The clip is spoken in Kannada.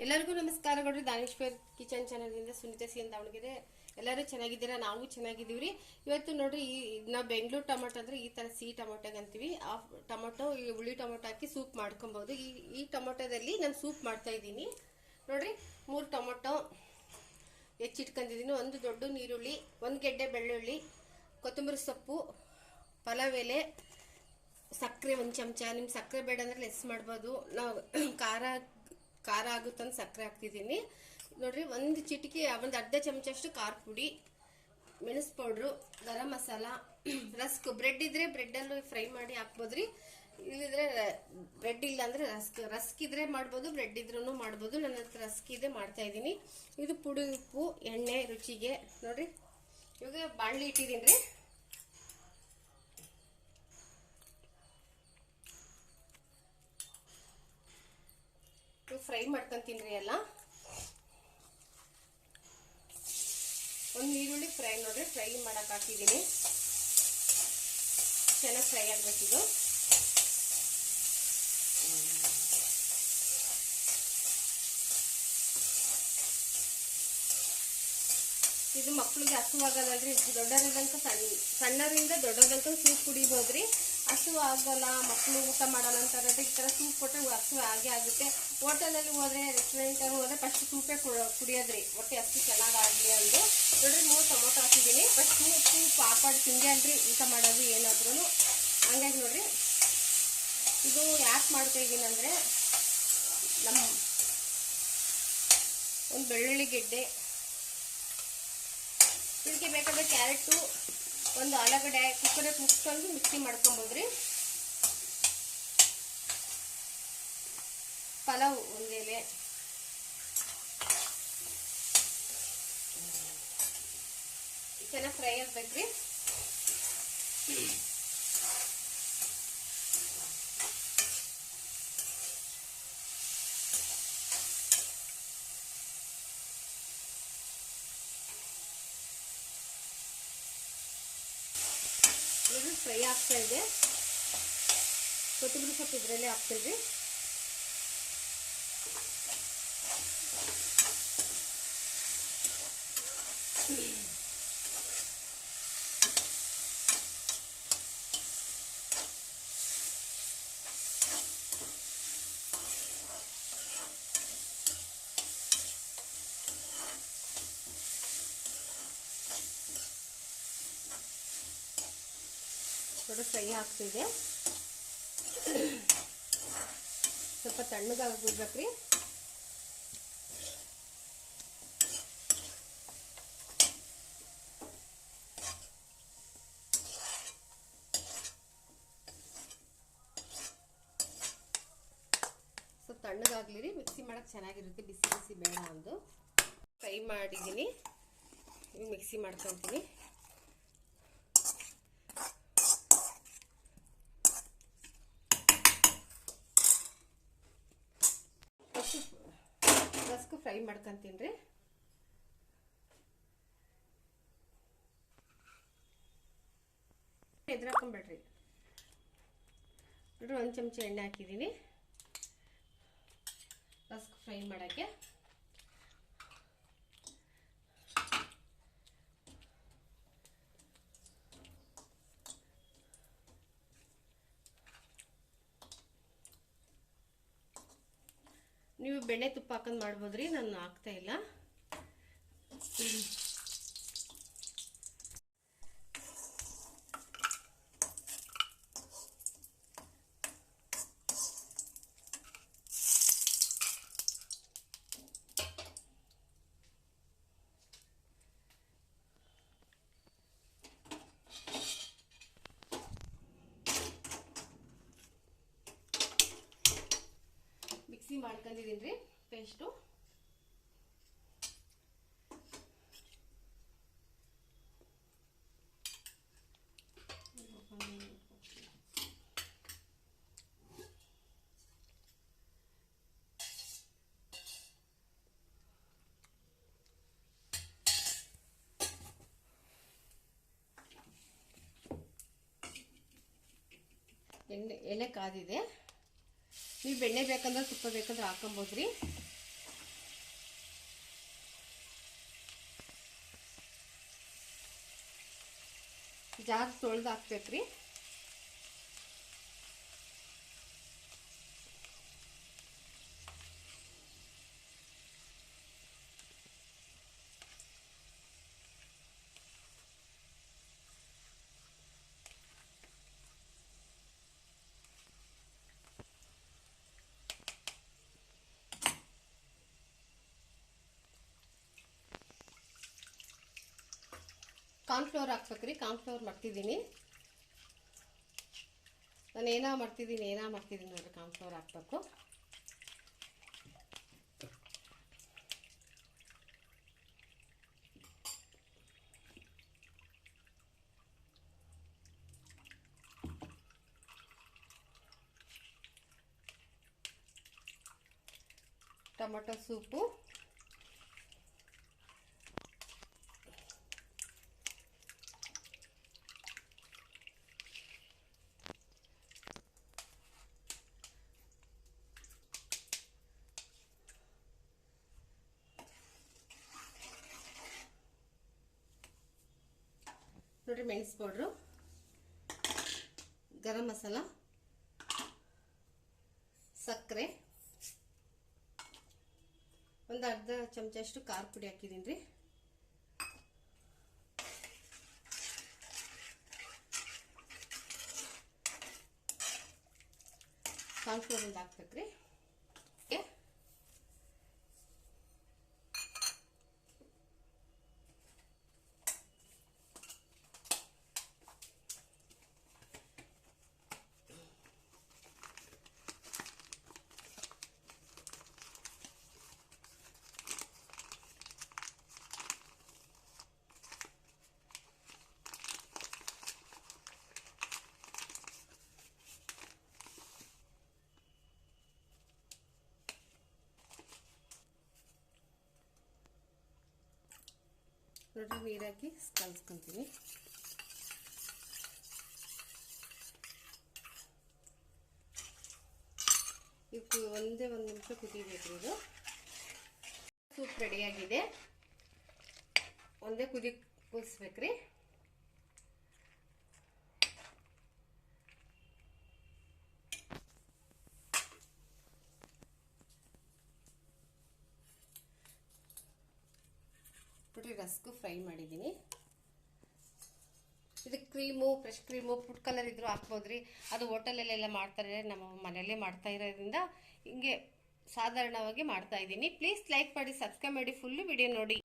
ಎಲ್ಲರಿಗೂ ನಮಸ್ಕಾರಗಳು. ದಾನೇಶ್ವರ್ ಕಿಚನ್ ಚಾನಲ್ನಿಂದ ಸುನೀತಾ ಸಿ ದಾವಣಗೆರೆ. ಎಲ್ಲರೂ ಚೆನ್ನಾಗಿದ್ದೀರಾ? ನಾವು ಚೆನ್ನಾಗಿದ್ದೀವ್ರಿ. ಇವತ್ತು ನೋಡ್ರಿ, ನಾವು ಬೆಂಗಳೂರು ಟೊಮೊಟೊ ಅಂದ್ರೆ ಈ ತರ ಸಿಹಿ ಟೊಮೊಟೊ ಅಂತೀವಿ. ಆ ಟೊಮೊಟೊ ಈ ಹುಳಿ ಟೊಮೊಟೊ ಹಾಕಿ ಸೂಪ್ ಮಾಡ್ಕೊಬಹುದು. ಈ ಟೊಮೊಟೊದಲ್ಲಿ ನಾನು ಸೂಪ್ ಮಾಡ್ತಾ ಇದ್ದೀನಿ. ನೋಡ್ರಿ, 3 ಟೊಮೊಟೊ ಹೆಚ್ಚಿಟ್ಕೊಂಡಿದ್ದೀನಿ, 1 ದೊಡ್ಡ ನೀರುಳ್ಳಿ, 1 ಗೆಡ್ಡೆ ಬೆಳ್ಳುಳ್ಳಿ, ಕೊತ್ತಂಬರಿ ಸೊಪ್ಪು, ಪಲಾವ್ ಎಲೆ, ಸಕ್ಕರೆ 1 ಚಮಚ. ನಿಮ್ಗೆ ಸಕ್ಕರೆ ಬೇಡ ಅಂದ್ರೆ ಲೆಸ್ ಮಾಡ್ಬೋದು. ನಾವು ಖಾರ ಆಗುತ್ತಂತ ಸಕ್ಕರೆ ಹಾಕ್ತಿದ್ದೀನಿ. ನೋಡ್ರಿ, 1 ಚಿಟಿಕೆ, 1 ಅರ್ಧ ಚಮಚ ಅಷ್ಟು ಖಾರ ಪುಡಿ, ಮೆಣಸು powder, garam masala, rusk. Bread ಇದ್ರೆ ಬ್ರೆಡ್ಡಲ್ಲೂ ಫ್ರೈ ಮಾಡಿ ಹಾಕ್ಬೋದ್ರಿ. ಇಲ್ಲಿದ್ರೆ ಬ್ರೆಡ್ ಇಲ್ಲ ಅಂದ್ರೆ ರಸ್ಕ್ ಇದ್ರೆ ಮಾಡ್ಬೋದು, ಬ್ರೆಡ್ ಇದ್ರೂ ಮಾಡ್ಬೋದು. ನನ್ನ ಹತ್ರ ರಸ್ಕ್ ಇದೆ, ಮಾಡ್ತಾ ಇದ್ದೀನಿ. ಇದು ಪುಡಿ ಉಪ್ಪು, ಎಣ್ಣೆ ರುಚಿಗೆ. ನೋಡ್ರಿ, ಇವಾಗ ಬಾಣಲಿ ಇಟ್ಟಿದ್ದೀನಿ ರೀ. ಫ್ರೈ ಮಾಡ್ಕೊಂತೀನಿ ಎಲ್ಲ. 1 ಈರುಳ್ಳಿ ಫ್ರೈ, ನೋಡ್ರಿ ಫ್ರೈ ಮಾಡಕ್ ಹಾಕಿದ್ದೀನಿ. ಚೆನ್ನಾಗಿ ಫ್ರೈ ಆಗ್ಬೇಕಿದು. ಇದು ಮಕ್ಳಿಗೆ ಹಸುವಾಗಲ್ಲಲ್ರಿ. ದೊಡ್ಡವರಿದಂಕ ಸಣ್ಣರಿಂದ ದೊಡ್ಡದಂಕ ಸೂಪ್ ಕುಡಿಬೋದ್ರಿ. ಹಸು ಆಗಲ್ಲ, ಮಕ್ಕಳು ಊಟ ಮಾಡಲ್ಲ ಅಂತಾರೆ. ಈ ತರ ಸೂಪ್ ಕೊಟ್ಟರೆ ಹಸು ಆಗೇ ಆಗುತ್ತೆ. ಹೋಟೆಲಲ್ಲಿ ಹೋದ್ರೆ, ರೆಸ್ಟೋರೆಂಟ್ ಅಲ್ಲಿ ಹೋದ್ರೆ ಫಸ್ಟ್ ಸೂಪೇ ಕುಡಿಯೋದ್ರಿ, ಹೊಟ್ಟೆ ಹಸು ಚೆನ್ನಾಗಾಗಲಿ ಅಂದು. ನೋಡ್ರಿ, 3 ಟೊಮೊಟೊ ಹಾಕಿದ್ದೀನಿ. ಫಸ್ಟ್ ಸೂಪ್ ಹಾಕೊಂಡು ತಿಂದೆ ಅಲ್ರಿ ಊಟ ಮಾಡೋದು ಏನಾದ್ರೂ. ಹಂಗಾಗಿ ನೋಡ್ರಿ, ಇದು ಯಾಕೆ ಮಾಡ್ತಾ ಇದ್ದೀನಿ ಅಂದ್ರೆ, ನಮ್ಮ 1 ಬೆಳ್ಳುಳ್ಳಿ ಗೆಡ್ಡೆ, ಇದಕ್ಕೆ ಬೇಕಾದ್ರೆ ಕ್ಯಾರೆಟು, 1 ಆಲೂಗಡ್ಡೆ ಕುಕ್ಕರ್ಗೆ ಮುಚ್ಕೊಂಡು ಮಿಕ್ಸಿ ಮಾಡ್ಕೊಬೋದ್ರಿ. ಪಲಾವ್ 1 ಎಲೆ, ಚೆನ್ನಾಗಿ ಫ್ರೈ ಆಗ್ಬೇಕ್ರಿ. ಫ್ರೈ ಆಗ್ತಾ ಇದೆ. ಕೊತ್ತಂಬರಿ ಸೊಪ್ಪು ಇದರಲ್ಲೇ ಹಾಕ್ತೀವಿ. ನೋಡಿ, ಫ್ರೈ ಆಗ್ತಿದೆ. ಸ್ವಲ್ಪ ತಣ್ಣಗಾಗ್ಬಿಡ್ಬೇಕ್ರಿ. ಸ್ವಲ್ಪ ತಣ್ಣಗಾಗ್ಲಿ, ಮಿಕ್ಸಿ ಮಾಡಕ್ ಚೆನ್ನಾಗಿರುತ್ತೆ. ಬಿಸಿ ಬಿಸಿ ಬೇಡ ಅಂದು ಫ್ರೈ ಮಾಡಿದ್ದೀನಿ. ಮಿಕ್ಸಿ ಮಾಡ್ಕೊತೀನಿ. ರಸ್ಕ್ ಫ್ರೈ ಮಾಡ್ಕೊಂತೀನಿ ರೀ. ಎದುರಾಕೊಂಡ್ಬೇಡ್ರಿ. ನೋಡ್ರಿ, 1 ಚಮಚ ಎಣ್ಣೆ ಹಾಕಿದ್ದೀನಿ ರಸ್ಕ್ ಫ್ರೈ ಮಾಡೋಕ್ಕೆ. ನೀವು ಬೆಣ್ಣೆ ತುಪ್ಪ ಹಾಕೊಂಡು ಮಾಡ್ಬೋದ್ರಿ, ನಾನು ಹಾಕ್ತಾ ಇಲ್ಲ. ಮಿಕ್ಸಿ ಮಾಡ್ಕೊಂಡಿದ್ದೀನಿ ರೀ ಪೇಸ್ಟು. ಎಣ್ಣೆ ಕಾದಿದೆ. ನೀವು ಬೆಣ್ಣೆ ಬೇಕಂದ್ರೆ ತುಪ್ಪ ಬೇಕಂದ್ರೆ ಹಾಕೊಬೋದ್ರಿ. ಜಾರ್ ತೊಳೆದು ಹಾಕ್ಬೇಕ್ರಿ. ಕಾರ್ನ್ಫ್ಲವರ್ ಹಾಕ್ಬೇಕ್ರಿ. ಕಾರ್ನ್ಫ್ಲವರ್ ಮಾಡ್ತಿದ್ದೀನಿ ನಾನು. ಏನೋ ಮಾಡ್ತಿದ್ದೀನಿ ನೋಡ್ರಿ. ಕಾರ್ನ್ಫ್ಲವರ್ ಹಾಕ್ಬೇಕು. ಟೊಮೆಟೊ ಸೂಪು, ನೋಡ್ರಿ ಮೆಣಸು ಪೌಡ್ರು, ಗರಂ ಮಸಾಲ, ಸಕ್ಕರೆ, ಒಂದು ಅರ್ಧ ಚಮಚ ಅಷ್ಟು ಖಾರ ಪುಡಿ ಹಾಕಿದ್ದೀನಿ ರೀ. ಕಾರ್ನ್ಫ್ಲವರ್ ಒಂದು ಹಾಕ್ಬೇಕ್ರಿ. ನೋಡ್ರಿ ನೀರು ಹಾಕಿ ಕಲಿಸ್ಕೊಂತೀನಿ. ಇದು ಒಂದೇ 1 ನಿಮಿಷ ಕುದಿಬೇಕ್ರಿ. ಇದು ಸೂಪ್ ರೆಡಿಯಾಗಿದೆ. ಒಂದೇ ಕುದಿ ಕೂರಿಸ್ಬೇಕ್ರಿ. ನೋಡ್ರಿ ರಸ್ಕು ಫ್ರೈ ಮಾಡಿದ್ದೀನಿ. ಇದು cream, fresh cream, food colour ಇದ್ರೂ ಹಾಕ್ಬೋದ್ರಿ. ಅದು ಹೋಟೆಲಲ್ಲೆಲ್ಲ ಮಾಡ್ತಾರೆ. ನಮ್ಮ ಮನೆಯಲ್ಲೇ ಮಾಡ್ತಾ ಇರೋದ್ರಿಂದ ಹಿಂಗೆ ಸಾಧಾರಣವಾಗಿ ಮಾಡ್ತಾ ಇದ್ದೀನಿ. ಪ್ಲೀಸ್ ಲೈಕ್ ಮಾಡಿ, ಸಬ್ಸ್ಕ್ರೈಬ್ ಮಾಡಿ, ಫುಲ್ಲು ವಿಡಿಯೋ ನೋಡಿ.